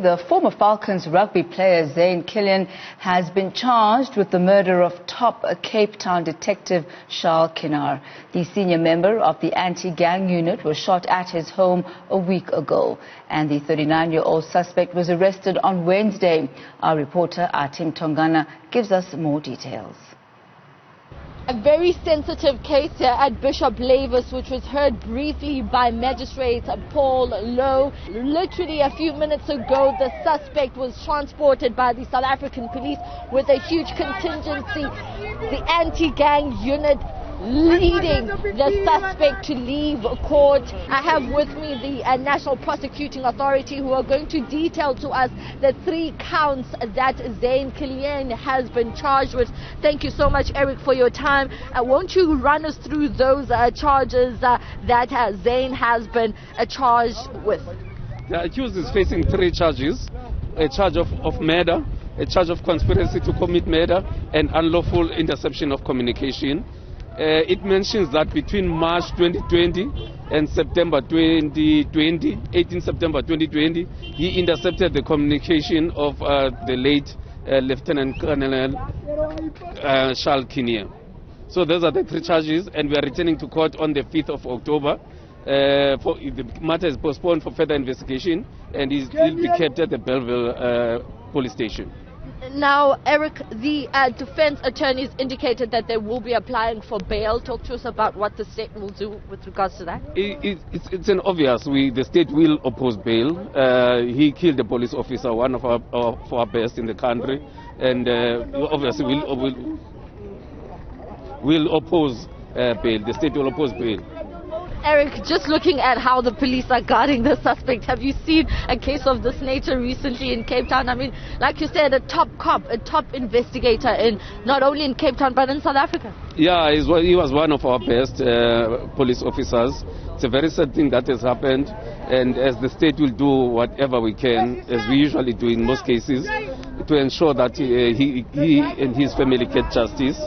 The former Falcons Rugby player Zane Killian has been charged with the murder of top Cape Town detective Charl Kinnear. The senior member of the anti-gang unit was shot at his home a week ago, and the 39-year-old suspect was arrested on Wednesday. Our reporter Athi Mtongana gives us more details. A very sensitive case here at Bishop Lavis, which was heard briefly by magistrate Paul Lowe. Literally a few minutes ago, the suspect was transported by the South African police with a huge contingency. The anti-gang unit leading the suspect to leave court. I have with me the National Prosecuting Authority, who are going to detail to us the 3 counts that Zane Killian has been charged with. Thank you so much, Eric, for your time. Won't you run us through those charges that Zane has been charged with? The accused is facing 3 charges: a charge of murder, a charge of conspiracy to commit murder, and unlawful interception of communication. It mentions that between March 2020 and September 2020, 18 September 2020, he intercepted the communication of the late Lieutenant Colonel Charl Kinnear. So those are the 3 charges, and we are returning to court on the 5th of October. The matter is postponed for further investigation, and he'll be kept at the Belleville police station. Now, Eric, the defense attorneys indicated that they will be applying for bail. Talk to us about what the state will do with regards to that. It's an obvious. The state will oppose bail. He killed a police officer, one of our best in the country, and obviously we'll oppose bail. The state will oppose bail. Eric, just looking at how the police are guarding the suspect, have you seen a case of this nature recently in Cape Town? I mean, like you said, a top cop, a top investigator, not only in Cape Town but in South Africa. Yeah, he was one of our best police officers. It's a very sad thing that has happened, and as the state will do whatever we can, as we usually do in most cases, to ensure that he and his family get justice,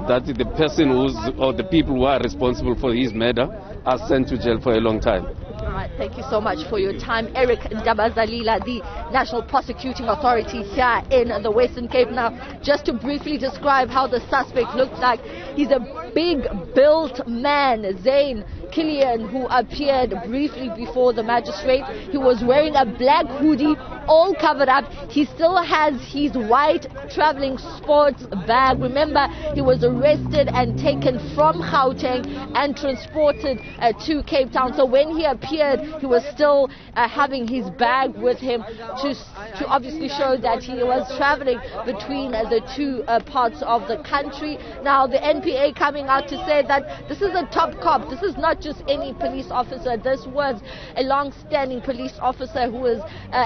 that the person or the people who are responsible for his murder are sent to jail for a long time. All right, thank you so much for your time. Eric Ndabazalila, the National Prosecuting Authority here in the Western Cape. Now, just to briefly describe how the suspect looks like, he's a big built man, Zane Killian, who appeared briefly before the magistrate. He was wearing a black hoodie, all covered up. He still has his white traveling sports bag. Remember, he was arrested and taken from Gauteng and transported to Cape Town. So when he appeared, he was still having his bag with him to obviously show that he was traveling between the 2 parts of the country. Now, the NPA coming out to say that this is a top cop. This is not just any police officer. This was a long-standing police officer who was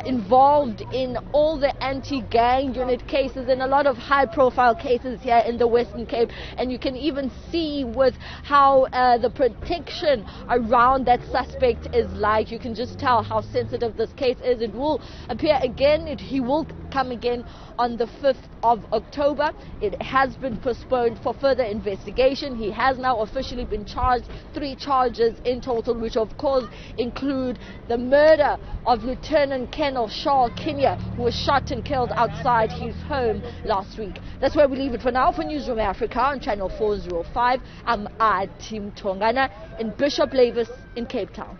involved in all the anti-gang unit cases and a lot of high-profile cases here in the Western Cape. And you can even see with how the protection around that suspect is like. You can just tell how sensitive this case is. It will appear again. He will come again on the 5th of October. It has been postponed for further investigation. He has now officially been charged, 3 charges in total, which of course include the murder of Lieutenant Colonel Charl Kinnear, who was shot and killed outside his home last week. That's where we leave it for now. For Newsroom Africa on Channel 405, I'm Athi Mtongana in Bishop Lavis in Cape Town.